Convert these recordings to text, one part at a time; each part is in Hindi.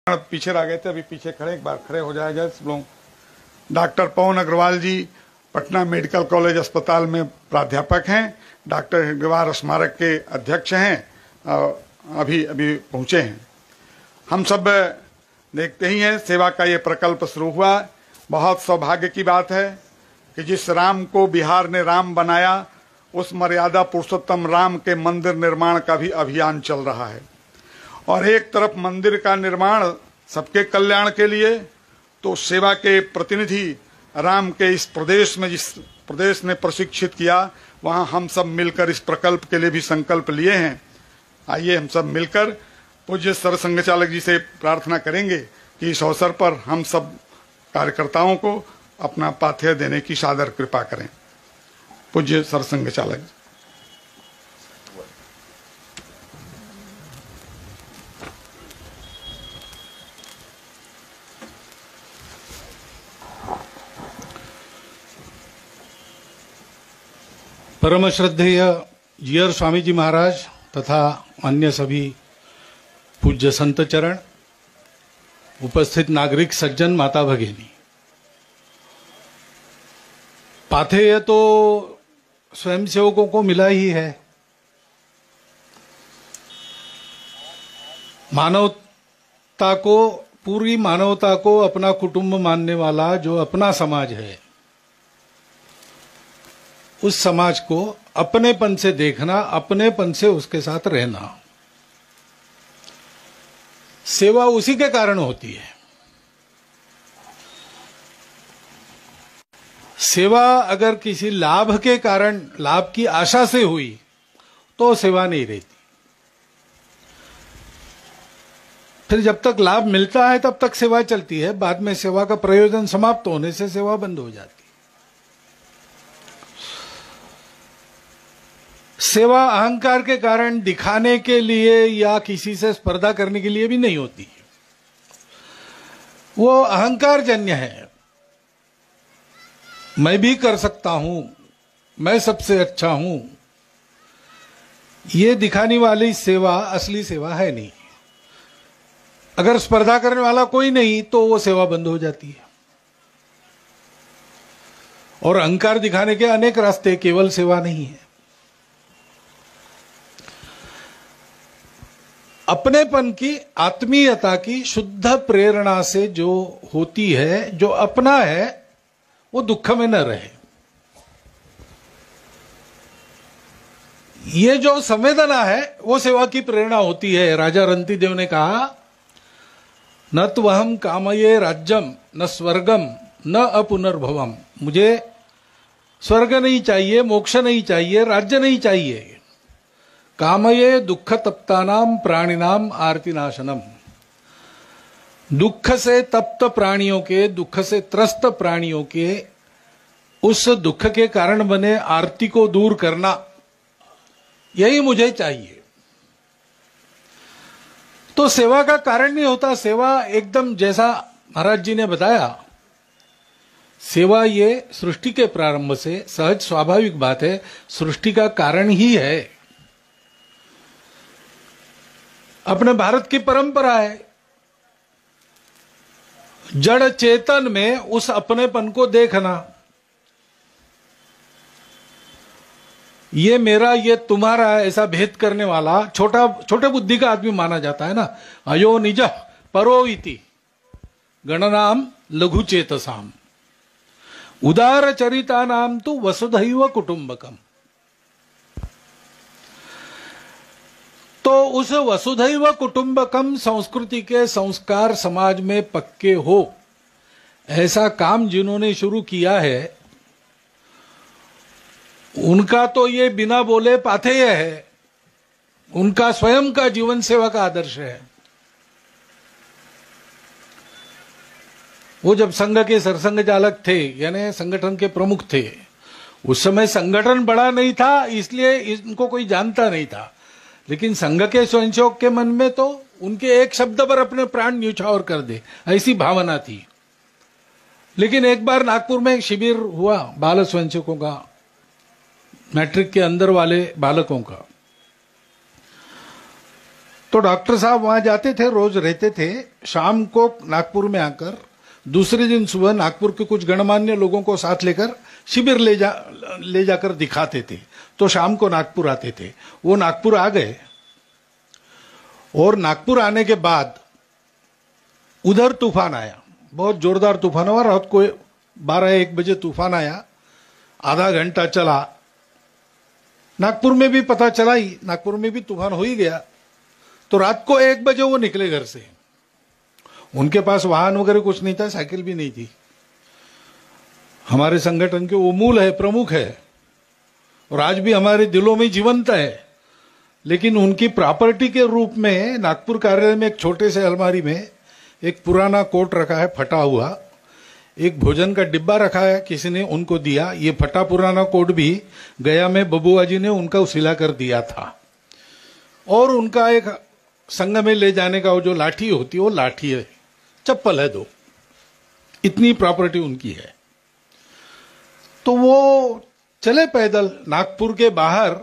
पीछे रह गए थे, अभी पीछे खड़े, एक बार खड़े हो जाएगा सब लोग। डॉक्टर पवन अग्रवाल जी पटना मेडिकल कॉलेज अस्पताल में प्राध्यापक हैं, डॉक्टर अग्रवाल स्मारक के अध्यक्ष हैं, अभी अभी पहुंचे हैं। हम सब देखते ही हैं सेवा का ये प्रकल्प शुरू हुआ। बहुत सौभाग्य की बात है कि जिस राम को बिहार ने राम बनाया, उस मर्यादा पुरुषोत्तम राम के मंदिर निर्माण का भी अभियान चल रहा है। और एक तरफ मंदिर का निर्माण सबके कल्याण के लिए, तो सेवा के प्रतिनिधि राम के इस प्रदेश में, जिस प्रदेश ने प्रशिक्षित किया, वहां हम सब मिलकर इस प्रकल्प के लिए भी संकल्प लिए हैं। आइए हम सब मिलकर पूज्य सरसंघ चालक जी से प्रार्थना करेंगे कि इस अवसर पर हम सब कार्यकर्ताओं को अपना पाथेय देने की सादर कृपा करें। पूज्य सरसंघ चालक जी। परम श्रद्धेय जीयर स्वामी जी महाराज तथा अन्य सभी पूज्य संत चरण, उपस्थित नागरिक सज्जन, माता भगिनी, पाथेय तो स्वयंसेवकों को मिला ही है। मानवता को, पूरी मानवता को अपना कुटुंब मानने वाला जो अपना समाज है, उस समाज को अपनेपन से देखना, अपनेपन से उसके साथ रहना, सेवा उसी के कारण होती है। सेवा अगर किसी लाभ के कारण, लाभ की आशा से हुई, तो सेवा नहीं रहती। फिर जब तक लाभ मिलता है तब तक सेवा चलती है, बाद में सेवा का प्रयोजन समाप्त होने से सेवा बंद हो जाती है। सेवा अहंकार के कारण, दिखाने के लिए या किसी से स्पर्धा करने के लिए भी नहीं होती, वो अहंकार जन्य है। मैं भी कर सकता हूं, मैं सबसे अच्छा हूं, ये दिखाने वाली सेवा असली सेवा है नहीं। अगर स्पर्धा करने वाला कोई नहीं तो वो सेवा बंद हो जाती है। और अहंकार दिखाने के अनेक रास्ते, केवल सेवा नहीं है। अपनेपन की, आत्मीयता की शुद्ध प्रेरणा से जो होती है, जो अपना है, वो दुख में न रहे। ये जो संवेदना है वो सेवा की प्रेरणा होती है। राजा रंतिदेव ने कहा, न त्वहम कामये राज्यम न स्वर्गम न अपुनर्भवम। मुझे स्वर्ग नहीं चाहिए, मोक्ष नहीं चाहिए, राज्य नहीं चाहिए। कामये दुख तप्तानाम प्राणिनाम आर्तिनाशनम। दुख से तप्त प्राणियों के, दुख से त्रस्त प्राणियों के उस दुख के कारण बने आरती को दूर करना, यही मुझे चाहिए। तो सेवा का कारण नहीं होता। सेवा एकदम, जैसा महाराज जी ने बताया, सेवा ये सृष्टि के प्रारंभ से सहज स्वाभाविक बात है, सृष्टि का कारण ही है। अपने भारत की परंपरा है, जड़ चेतन में उस अपनेपन को देखना। ये मेरा, ये तुम्हारा, ऐसा भेद करने वाला छोटे बुद्धि का आदमी माना जाता है ना। अयो निज परो इति गणनाम लघु चेतसाम उदार चरिता नाम तो वसुधैव कुटुंबकम। तो उस वसुधैव कुटुंबकम संस्कृति के संस्कार समाज में पक्के हो, ऐसा काम जिन्होंने शुरू किया है, उनका तो ये बिना बोले पाथेय है। उनका स्वयं का जीवन सेवा का आदर्श है। वो जब संघ के सरसंघ चालक थे, यानी संगठन के प्रमुख थे, उस समय संगठन बड़ा नहीं था, इसलिए इनको कोई जानता नहीं था। लेकिन संघ के स्वयंसेवक के मन में तो उनके एक शब्द पर अपने प्राण न्यौछावर कर दे, ऐसी भावना थी। लेकिन एक बार नागपुर में एक शिविर हुआ बाल स्वयंसेवकों का, मैट्रिक के अंदर वाले बालकों का। तो डॉक्टर साहब वहां जाते थे, रोज रहते थे, शाम को नागपुर में आकर दूसरे दिन सुबह नागपुर के कुछ गणमान्य लोगों को साथ लेकर शिविर ले जाकर दिखाते थे। तो शाम को नागपुर आते थे। वो नागपुर आ गए और नागपुर आने के बाद उधर तूफान आया, बहुत जोरदार तूफान हुआ। रात को 12-1 बजे तूफान आया, आधा घंटा चला। नागपुर में भी पता चला ही, नागपुर में भी तूफान हो ही गया। तो रात को 1 बजे वो निकले घर से। उनके पास वाहन वगैरह कुछ नहीं था, साइकिल भी नहीं थी। हमारे संगठन के वो मूल है, प्रमुख है और आज भी हमारे दिलों में जीवंत है। लेकिन उनकी प्रॉपर्टी के रूप में नागपुर कार्यालय में एक छोटे से अलमारी में एक पुराना कोट रखा है, फटा हुआ। एक भोजन का डिब्बा रखा है, किसी ने उनको दिया। ये फटा पुराना कोट भी गया में बबुआ जी ने उनका सिला कर दिया था। और उनका एक संघ में ले जाने का वो जो लाठी होती है, वो लाठी है, चप्पल है 2। इतनी प्रॉपर्टी उनकी है। तो वो चले पैदल नागपुर के बाहर,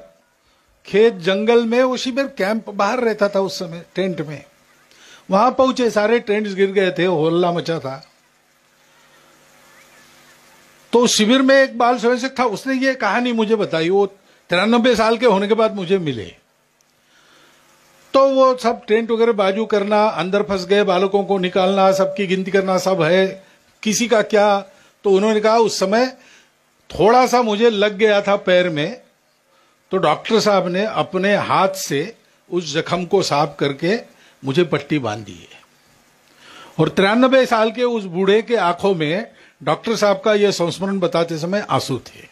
खेत जंगल में, वो शिविर कैंप बाहर रहता था उस समय, टेंट में। वहां पहुंचे, सारे टेंट्स गिर गए थे, होल्ला मचा था। तो शिविर में एक बाल स्वयंसेवक था, उसने ये कहानी मुझे बताई। वो 93 साल के होने के बाद मुझे मिले। तो वो सब टेंट वगैरह बाजू करना, अंदर फंस गए बालकों को निकालना, सबकी गिनती करना, सब है, किसी का क्या। तो उन्होंने कहा उस समय थोड़ा सा मुझे लग गया था पैर में, तो डॉक्टर साहब ने अपने हाथ से उस जख्म को साफ करके मुझे पट्टी बांध दी है। और 93 साल के उस बूढ़े के आंखों में डॉक्टर साहब का यह संस्मरण बताते समय आंसू थे।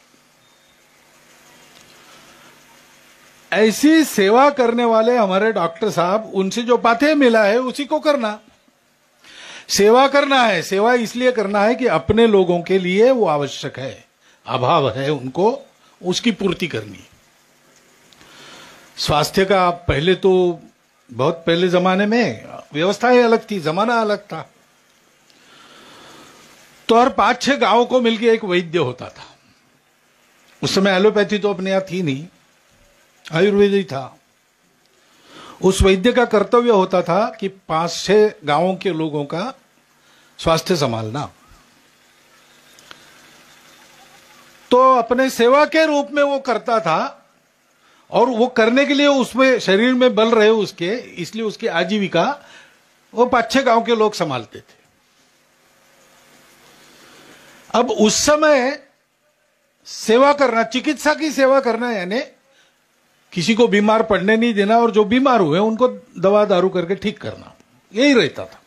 ऐसी सेवा करने वाले हमारे डॉक्टर साहब, उनसे जो पाते मिला है उसी को करना। सेवा करना है, सेवा इसलिए करना है कि अपने लोगों के लिए वो आवश्यक है, अभाव है, उनको उसकी पूर्ति करनी। स्वास्थ्य का पहले तो बहुत पहले जमाने में व्यवस्थाएं अलग थी, जमाना अलग था। तो हर 5-6 गांवों को मिलकर एक वैद्य होता था। उस समय एलोपैथी तो अपने यहां थी नहीं, आयुर्वेद ही था। उस वैद्य का कर्तव्य होता था कि 5-6 गांवों के लोगों का स्वास्थ्य संभालना। तो अपने सेवा के रूप में वो करता था, और वो करने के लिए उसमें शरीर में बल रहे उसके, इसलिए उसकी आजीविका वो 5-6 गांव के लोग संभालते थे। अब उस समय सेवा करना, चिकित्सा की सेवा करना, यानी किसी को बीमार पड़ने नहीं देना, और जो बीमार हुए उनको दवा दारू करके ठीक करना, यही रहता था।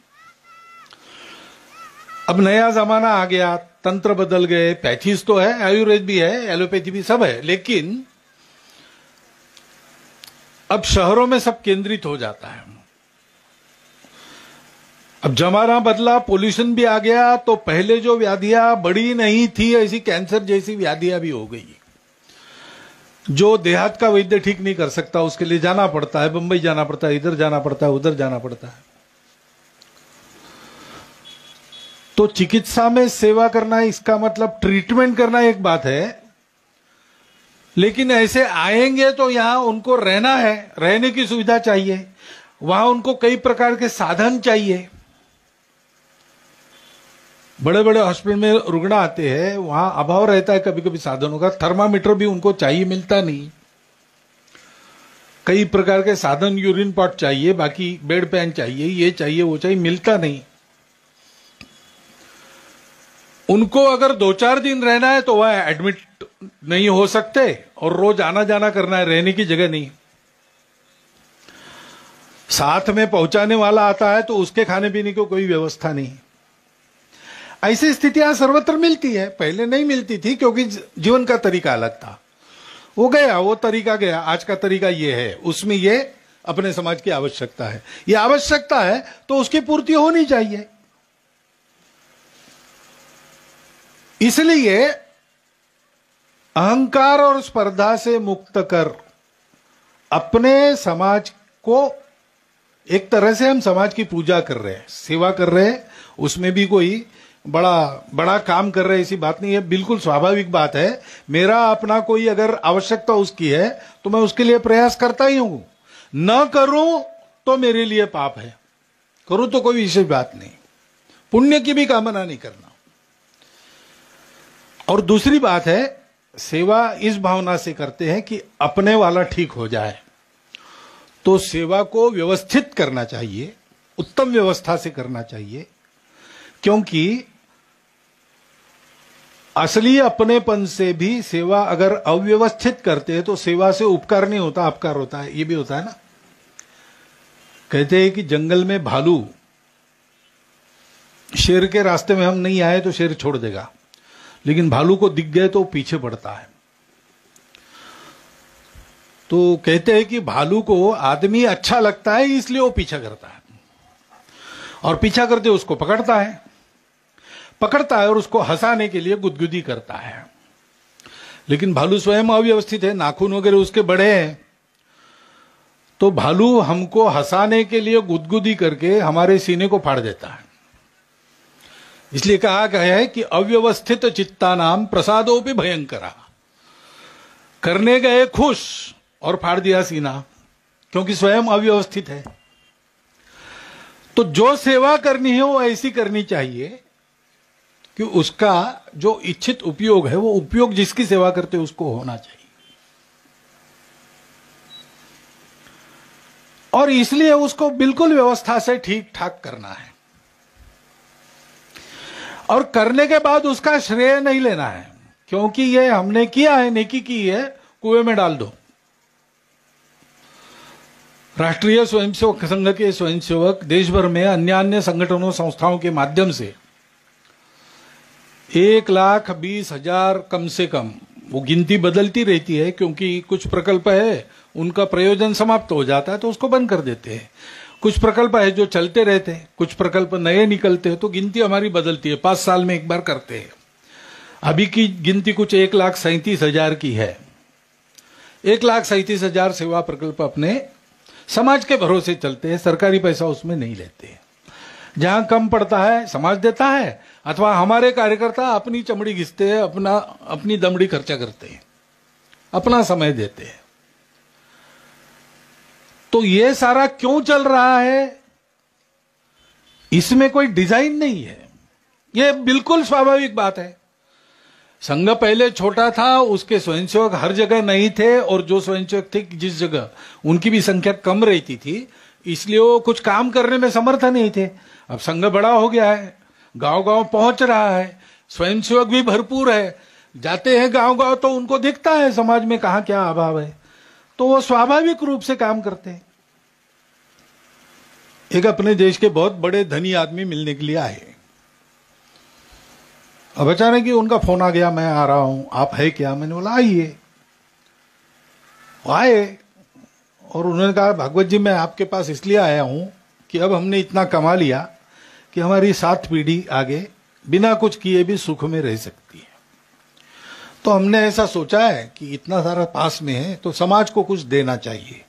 अब नया जमाना आ गया, तंत्र बदल गए, पैथीज तो है, आयुर्वेद भी है, एलोपैथी भी, सब है। लेकिन अब शहरों में सब केंद्रित हो जाता है। अब जमाना बदला, पोल्यूशन भी आ गया, तो पहले जो व्याधियां बड़ी नहीं थी, ऐसी कैंसर जैसी व्याधियां भी हो गई। जो देहात का वैद्य ठीक नहीं कर सकता, उसके लिए जाना पड़ता है, बंबई जाना पड़ता है, इधर जाना पड़ता है, उधर जाना पड़ता है। तो चिकित्सा में सेवा करना, इसका मतलब ट्रीटमेंट करना एक बात है, लेकिन ऐसे आएंगे तो यहां उनको रहना है, रहने की सुविधा चाहिए, वहां उनको कई प्रकार के साधन चाहिए। बड़े बड़े हॉस्पिटल में रुग्ण आते हैं, वहां अभाव रहता है कभी कभी साधनों का। थर्मामीटर भी उनको चाहिए, मिलता नहीं। कई प्रकार के साधन, यूरिन पॉट चाहिए, बाकी बेड पैन चाहिए, ये चाहिए, वो चाहिए, मिलता नहीं। उनको अगर 2-4 दिन रहना है तो वह एडमिट नहीं हो सकते, और रोज आना जाना करना है, रहने की जगह नहीं। साथ में पहुंचाने वाला आता है तो उसके खाने पीने की कोई व्यवस्था नहीं। ऐसी स्थितियां सर्वत्र मिलती है, पहले नहीं मिलती थी, क्योंकि जीवन का तरीका अलग था। वो गया, वो तरीका गया, आज का तरीका ये है, उसमें ये अपने समाज की आवश्यकता है। ये आवश्यकता है तो उसकी पूर्ति होनी चाहिए। इसलिए अहंकार और स्पर्धा से मुक्त कर अपने समाज को, एक तरह से हम समाज की पूजा कर रहे हैं, सेवा कर रहे हैं, उसमें भी कोई बड़ा काम कर रहे हैं ऐसी बात नहीं है, बिल्कुल स्वाभाविक बात है। मेरा अपना कोई अगर आवश्यकता उसकी है तो मैं उसके लिए प्रयास करता ही हूं। न करूं तो मेरे लिए पाप है, करूं तो कोई विशेष बात नहीं, पुण्य की भी कामना नहीं करना। और दूसरी बात है, सेवा इस भावना से करते हैं कि अपने वाला ठीक हो जाए, तो सेवा को व्यवस्थित करना चाहिए, उत्तम व्यवस्था से करना चाहिए, क्योंकि असली अपनेपन से भी सेवा अगर अव्यवस्थित करते हैं तो सेवा से उपकार नहीं होता, अपकार होता है। ये भी होता है ना। कहते हैं कि जंगल में भालू, शेर के रास्ते में हम नहीं आए तो शेर छोड़ देगा, लेकिन भालू को दिख गए तो पीछे बढ़ता है। तो कहते हैं कि भालू को आदमी अच्छा लगता है इसलिए वो पीछा करता है, और पीछा करते उसको पकड़ता है और उसको हंसाने के लिए गुदगुदी करता है। लेकिन भालू स्वयं अव्यवस्थित है, नाखून वगैरह उसके बड़े हैं, तो भालू हमको हंसाने के लिए गुदगुदी करके हमारे सीने को फाड़ देता है। इसलिए कहा गया है कि अव्यवस्थित चित्तानाम प्रसादोपि भयंकरा। करने गए खुश और फाड़ दिया सीना, क्योंकि स्वयं अव्यवस्थित है। तो जो सेवा करनी है वो ऐसी करनी चाहिए कि उसका जो इच्छित उपयोग है, वो उपयोग जिसकी सेवा करते हैं उसको होना चाहिए। और इसलिए उसको बिल्कुल व्यवस्था से ठीक ठाक करना है, और करने के बाद उसका श्रेय नहीं लेना है, क्योंकि ये हमने किया है, नेकी की है, कुएं में डाल दो। राष्ट्रीय स्वयंसेवक संघ के स्वयंसेवक देश भर में अन्य अन्य संगठनों संस्थाओं के माध्यम से 1,20,000 कम से कम, वो गिनती बदलती रहती है क्योंकि कुछ प्रकल्प है उनका प्रयोजन समाप्त हो जाता है तो उसको बंद कर देते हैं, कुछ प्रकल्प है जो चलते रहते हैं, कुछ प्रकल्प नए निकलते हैं, तो गिनती हमारी बदलती है, 5 साल में एक बार करते हैं। अभी की गिनती कुछ 1,37,000 की है। 1,37,000 सेवा प्रकल्प अपने समाज के भरोसे चलते हैं, सरकारी पैसा उसमें नहीं लेते हैं। जहां कम पड़ता है समाज देता है, अथवा हमारे कार्यकर्ता अपनी चमड़ी घिसते हैं, अपनी दमड़ी खर्चा करते हैं, अपना समय देते हैं। तो ये सारा क्यों चल रहा है? इसमें कोई डिजाइन नहीं है, ये बिल्कुल स्वाभाविक बात है। संघ पहले छोटा था, उसके स्वयंसेवक हर जगह नहीं थे, और जो स्वयंसेवक थे जिस जगह उनकी भी संख्या कम रहती थी, इसलिए वो कुछ काम करने में समर्थ नहीं थे। अब संघ बड़ा हो गया है, गांव गांव पहुंच रहा है, स्वयंसेवक भी भरपूर है, जाते हैं गांव गांव तो उनको दिखता है समाज में कहां क्या अभाव है, तो वो स्वाभाविक रूप से काम करते हैं। एक अपने देश के बहुत बड़े धनी आदमी मिलने के लिए आए। अब अचानक ही उनका फोन आ गया, मैं आ रहा हूं, आप है क्या? मैंने बोला आइए। आए और उन्होंने कहा, भागवत जी मैं आपके पास इसलिए आया हूं कि अब हमने इतना कमा लिया कि हमारी 7 पीढ़ी आगे बिना कुछ किए भी सुख में रह सकती है। तो हमने ऐसा सोचा है कि इतना सारा पास में है तो समाज को कुछ देना चाहिए,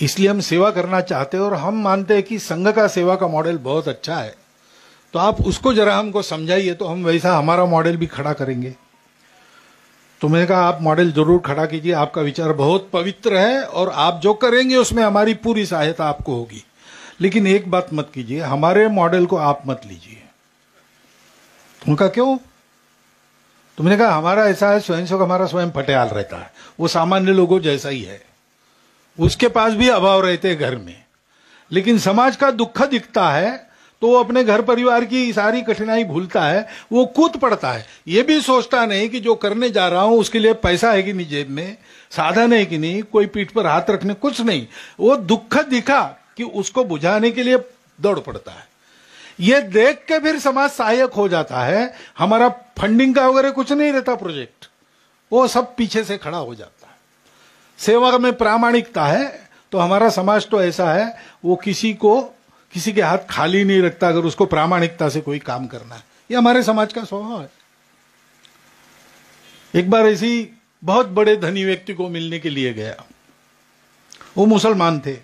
इसलिए हम सेवा करना चाहते हैं, और हम मानते हैं कि संघ का सेवा का मॉडल बहुत अच्छा है, तो आप उसको जरा हमको समझाइए, तो हम वैसा हमारा मॉडल भी खड़ा करेंगे। तो मैंने कहा आप मॉडल जरूर खड़ा कीजिए, आपका विचार बहुत पवित्र है और आप जो करेंगे उसमें हमारी पूरी सहायता आपको होगी, लेकिन एक बात मत कीजिए, हमारे मॉडल को आप मत लीजिए। उनका क्यों? तो मैंने कहा हमारा ऐसा है, स्वयंसेवक हमारा स्वयं फटेहाल रहता है, वो सामान्य लोगों जैसा ही है, उसके पास भी अभाव रहते हैं घर में, लेकिन समाज का दुख दिखता है तो वो अपने घर परिवार की सारी कठिनाई भूलता है, वो कूद पड़ता है। ये भी सोचता नहीं कि जो करने जा रहा हूं उसके लिए पैसा है कि नहीं, जेब में साधन है कि नहीं, कोई पीठ पर हाथ रखने, कुछ नहीं। वो दुख दिखा कि उसको बुझाने के लिए दौड़ पड़ता है। ये देख के फिर समाज सहायक हो जाता है। हमारा फंडिंग का वगैरह कुछ नहीं रहता प्रोजेक्ट, वो सब पीछे से खड़ा हो जाता है। सेवा में प्रामाणिकता है तो हमारा समाज तो ऐसा है, वो किसी के हाथ खाली नहीं रखता अगर उसको प्रामाणिकता से कोई काम करना है। ये हमारे समाज का स्वभाव है। एक बार ऐसी बहुत बड़े धनी व्यक्ति को मिलने के लिए गया, वो मुसलमान थे,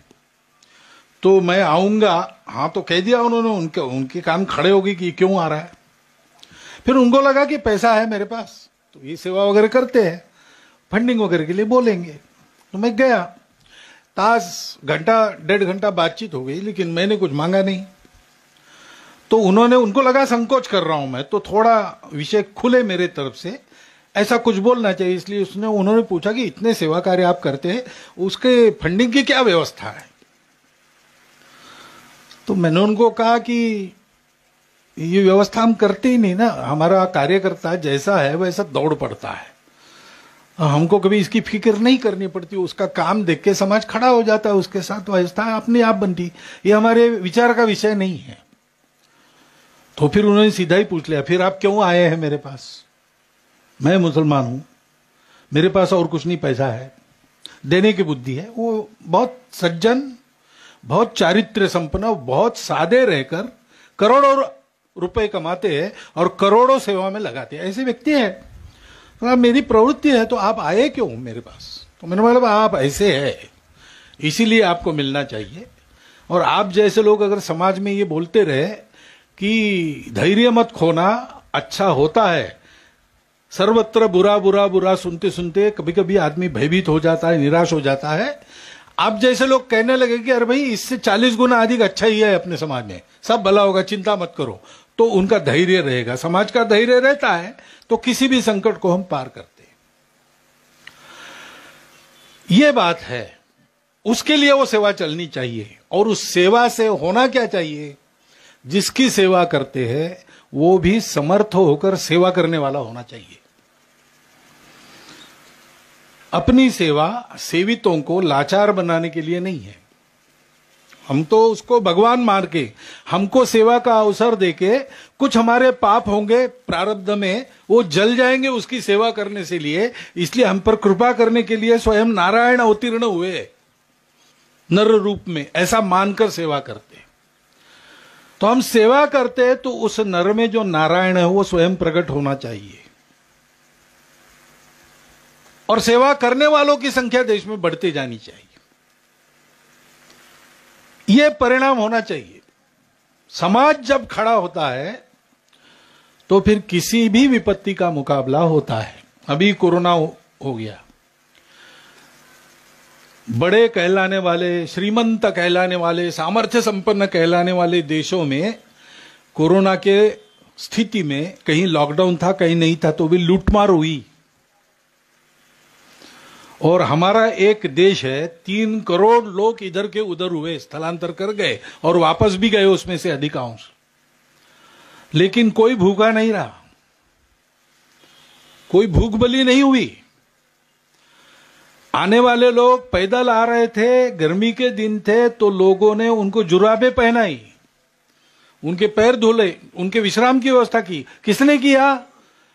तो मैं आऊंगा, हाँ तो कह दिया उन्होंने, उनके कान खड़े हो गए कि क्यों आ रहा है। फिर उनको लगा कि पैसा है मेरे पास तो ये सेवा वगैरह करते हैं, फंडिंग वगैरह के लिए बोलेंगे। तो मैं गया, तास घंटा 1.5 घंटा बातचीत हो गई, लेकिन मैंने कुछ मांगा नहीं। तो उनको लगा संकोच कर रहा हूं मैं, तो थोड़ा विषय खुले मेरे तरफ से, ऐसा कुछ बोलना चाहिए, इसलिए उन्होंने पूछा कि इतने सेवा कार्य आप करते हैं, उसके फंडिंग की क्या व्यवस्था है। तो मैंने उनको कहा कि ये व्यवस्था हम करते ही नहीं ना, हमारा कार्यकर्ता जैसा है वैसा दौड़ पड़ता है, हमको कभी इसकी फिक्र नहीं करनी पड़ती, उसका काम देख के समाज खड़ा हो जाता है, उसके साथ व्यवस्था अपने आप बनती, ये हमारे विचार का विषय नहीं है। तो फिर उन्होंने सीधा ही पूछ लिया, फिर आप क्यों आए हैं मेरे पास? मैं मुसलमान हूं, मेरे पास और कुछ नहीं, पैसा है, देने की बुद्धि है। वो बहुत सज्जन, बहुत चारित्र्य संपन्न, बहुत सादे रहकर करोड़ों रुपए कमाते हैं और करोड़ों सेवा में लगाते हैं, ऐसे व्यक्ति हैं। तो मेरी प्रवृत्ति है, तो आप आए क्यों मेरे पास? तो मैंने बोला आप ऐसे है, इसीलिए आपको मिलना चाहिए। और आप जैसे लोग अगर समाज में ये बोलते रहे कि धैर्य मत खोना, अच्छा होता है, सर्वत्र बुरा बुरा बुरा सुनते सुनते कभी कभी आदमी भयभीत हो जाता है, निराश हो जाता है। आप जैसे लोग कहने लगे कि अरे भाई इससे 40 गुना अधिक अच्छा ही है अपने समाज में, सब भला होगा, चिंता मत करो, तो उनका धैर्य रहेगा, समाज का धैर्य रहता है, तो किसी भी संकट को हम पार करते हैं। ये बात है, उसके लिए वो सेवा चलनी चाहिए। और उस सेवा से होना क्या चाहिए? जिसकी सेवा करते हैं वो भी समर्थ होकर सेवा करने वाला होना चाहिए। अपनी सेवा सेवितों को लाचार बनाने के लिए नहीं है। हम तो उसको भगवान मान के, हमको सेवा का अवसर देके, कुछ हमारे पाप होंगे प्रारब्ध में, वो जल जाएंगे उसकी सेवा करने से लिए, इसलिए हम पर कृपा करने के लिए स्वयं नारायण अवतीर्ण हुए नर रूप में, ऐसा मानकर सेवा करते। तो हम सेवा करते तो उस नर में जो नारायण है वो स्वयं प्रकट होना चाहिए, और सेवा करने वालों की संख्या देश में बढ़ती जानी चाहिए। यह परिणाम होना चाहिए। समाज जब खड़ा होता है तो फिर किसी भी विपत्ति का मुकाबला होता है। अभी कोरोना हो गया, बड़े कहलाने वाले, श्रीमंत कहलाने वाले, सामर्थ्य संपन्न कहलाने वाले देशों में कोरोना के स्थिति में कहीं लॉकडाउन था, कहीं नहीं था, तो भी लूटमार हुई। और हमारा एक देश है, 3 करोड़ लोग इधर के उधर हुए, स्थलांतर कर गए और वापस भी गए उसमें से अधिकांश, लेकिन कोई भूखा नहीं रहा, कोई भूख बली नहीं हुई। आने वाले लोग पैदल आ रहे थे, गर्मी के दिन थे, तो लोगों ने उनको जुराबें पहनाई, उनके पैर धुले, उनके विश्राम की व्यवस्था की। किसने किया?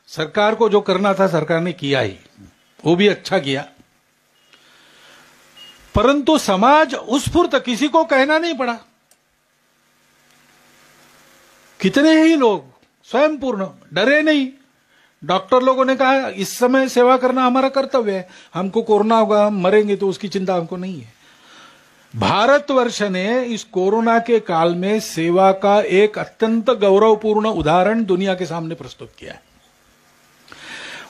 सरकार को जो करना था सरकार ने किया ही, वो भी अच्छा किया। परंतु समाज उत्स्फूर्त, किसी को कहना नहीं पड़ा। कितने ही लोग स्वयं पूर्ण, डरे नहीं। डॉक्टर लोगों ने कहा इस समय सेवा करना हमारा कर्तव्य है, हमको कोरोना होगा, हम मरेंगे, तो उसकी चिंता हमको नहीं है। भारतवर्ष ने इस कोरोना के काल में सेवा का एक अत्यंत गौरवपूर्ण उदाहरण दुनिया के सामने प्रस्तुत किया है।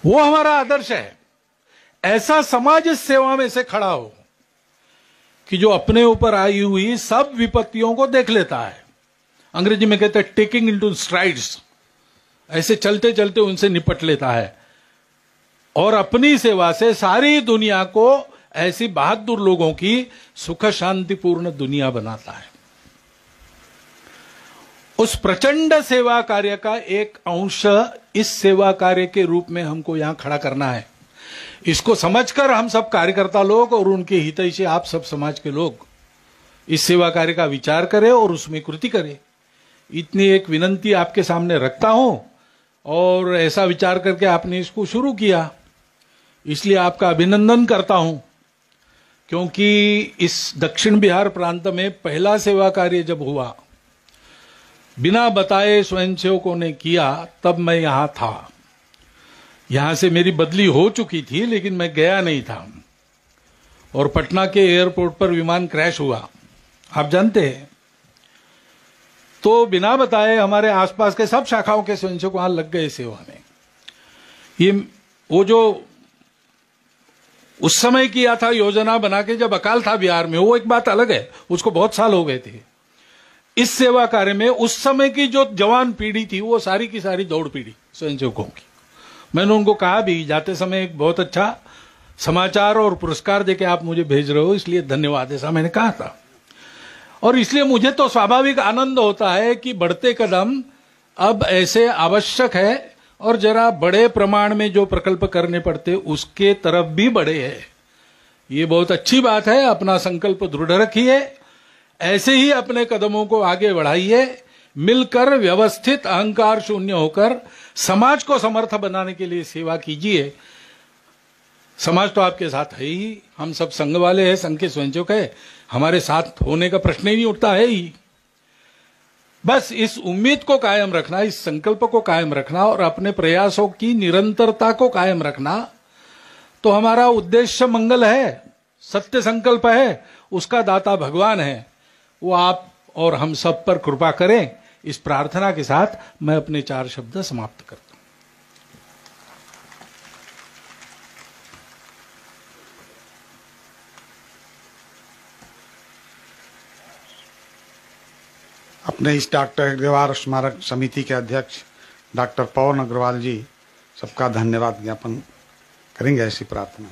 वो हमारा आदर्श है। ऐसा समाज इस सेवा में से खड़ा हो कि जो अपने ऊपर आई हुई सब विपत्तियों को देख लेता है। अंग्रेजी में कहते हैं टेकिंग इनटू स्ट्राइड्स, ऐसे चलते चलते उनसे निपट लेता है और अपनी सेवा से सारी दुनिया को, ऐसी बहादुर लोगों की सुख शांतिपूर्ण दुनिया बनाता है। उस प्रचंड सेवा कार्य का एक अंश इस सेवा कार्य के रूप में हमको यहां खड़ा करना है। इसको समझकर हम सब कार्यकर्ता लोग और उनके हितैषी आप सब समाज के लोग इस सेवा कार्य का विचार करें और उसमें कृति करें। इतनी एक विनंती आपके सामने रखता हूं, और ऐसा विचार करके आपने इसको शुरू किया, इसलिए आपका अभिनंदन करता हूं। क्योंकि इस दक्षिण बिहार प्रांत में पहला सेवा कार्य जब हुआ, बिना बताए स्वयंसेवकों ने किया, तब मैं यहां था। यहां से मेरी बदली हो चुकी थी, लेकिन मैं गया नहीं था। और पटना के एयरपोर्ट पर विमान क्रैश हुआ, आप जानते हैं। तो बिना बताए हमारे आसपास के सब शाखाओं के स्वयंसेवक वहां लग गए सेवा में। ये वो जो उस समय किया था योजना बना के, जब अकाल था बिहार में, वो एक बात अलग है, उसको बहुत साल हो गए थे। इस सेवा कार्य में उस समय की जो जवान पीढ़ी थी वो सारी की सारी दौड़ पीढ़ी स्वयंसेवकों की। मैंने उनको कहा भी जाते समय एक बहुत अच्छा समाचार और पुरस्कार देके आप मुझे भेज रहे हो, इसलिए धन्यवाद, ऐसा मैंने कहा था। और इसलिए मुझे तो स्वाभाविक आनंद होता है कि बढ़ते कदम अब ऐसे आवश्यक है, और जरा बड़े प्रमाण में जो प्रकल्प करने पड़ते उसके तरफ भी बढ़े हैं। ये बहुत अच्छी बात है। अपना संकल्प दृढ़ रखिए, ऐसे ही अपने कदमों को आगे बढ़ाइए, मिलकर व्यवस्थित अहंकार शून्य होकर समाज को समर्थ बनाने के लिए सेवा कीजिए। समाज तो आपके साथ है ही, हम सब संघ वाले हैं, संघ के स्वयंसेवक है, हमारे साथ होने का प्रश्न ही नहीं उठता है ही। बस इस उम्मीद को कायम रखना, इस संकल्प को कायम रखना और अपने प्रयासों की निरंतरता को कायम रखना, तो हमारा उद्देश्य मंगल है, सत्य संकल्प है, उसका दाता भगवान है। वो आप और हम सब पर कृपा करें, इस प्रार्थना के साथ मैं अपने 4 शब्द समाप्त करता हूं। अपने इस डॉक्टर हेडगेवार स्मारक समिति के अध्यक्ष डॉक्टर पवन अग्रवाल जी सबका धन्यवाद ज्ञापन करेंगे, ऐसी प्रार्थना।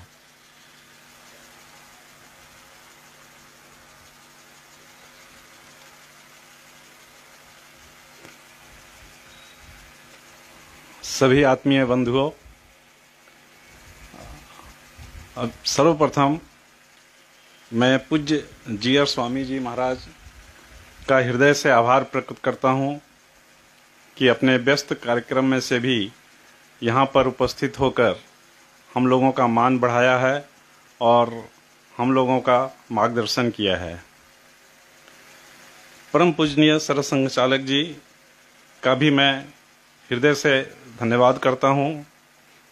सभी आत्मीय बंधुओं, अब सर्वप्रथम मैं पूज्य जीआर स्वामी जी महाराज का हृदय से आभार प्रकट करता हूं कि अपने व्यस्त कार्यक्रम में से भी यहां पर उपस्थित होकर हम लोगों का मान बढ़ाया है और हम लोगों का मार्गदर्शन किया है। परम पूजनीय सरसंघ चालक जी का भी मैं हृदय से धन्यवाद करता हूं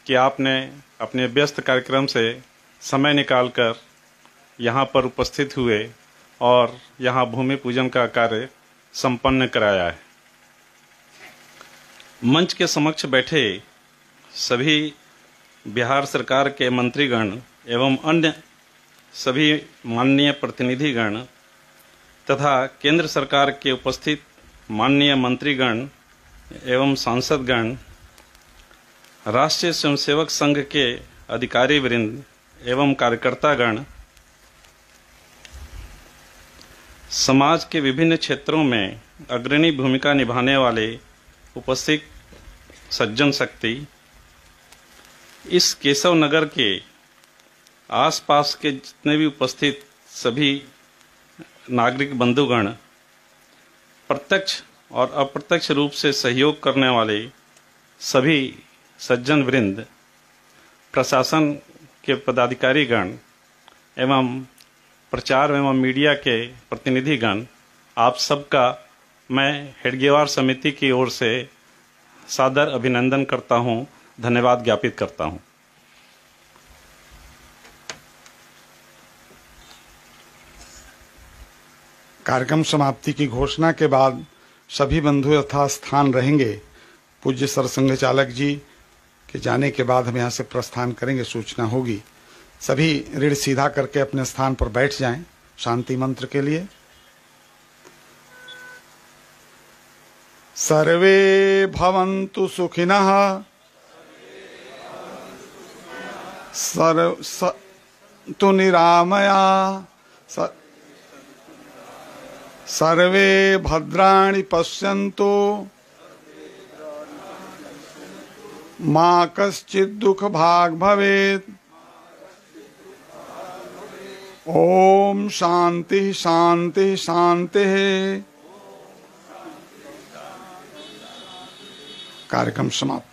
कि आपने अपने व्यस्त कार्यक्रम से समय निकालकर यहाँ पर उपस्थित हुए और यहाँ भूमि पूजन का कार्य संपन्न कराया है। मंच के समक्ष बैठे सभी बिहार सरकार के मंत्रीगण एवं अन्य सभी माननीय प्रतिनिधिगण तथा केंद्र सरकार के उपस्थित माननीय मंत्रीगण एवं सांसदगण, राष्ट्रीय स्वयंसेवक संघ के अधिकारी वृंद एवं कार्यकर्तागण, समाज के विभिन्न क्षेत्रों में अग्रणी भूमिका निभाने वाले उपस्थित सज्जन शक्ति, इस केशव नगर के आसपास के जितने भी उपस्थित सभी नागरिक बंधुगण, प्रत्यक्ष और अप्रत्यक्ष रूप से सहयोग करने वाले सभी सज्जन वृंद, प्रशासन के पदाधिकारीगण एवं प्रचार एवं मीडिया के प्रतिनिधिगण, आप सबका मैं हेडगेवार समिति की ओर से सादर अभिनंदन करता हूं, धन्यवाद ज्ञापित करता हूं। कार्यक्रम समाप्ति की घोषणा के बाद सभी बंधु यथा स्थान रहेंगे। पूज्य सरसंघ चालक जी के जाने के बाद हम यहाँ से प्रस्थान करेंगे, सूचना होगी। सभी रीढ़ सीधा करके अपने स्थान पर बैठ जाएं शांति मंत्र के लिए। सर्वे भवन्तु सुखिनः, सन्तु निरामया, सर्वे भद्राणि पश्यन्तु, मा कश्चित् दुःख भाग् भवेत्। ओम शांति शांति शांति। कार्यक्रम समाप्त।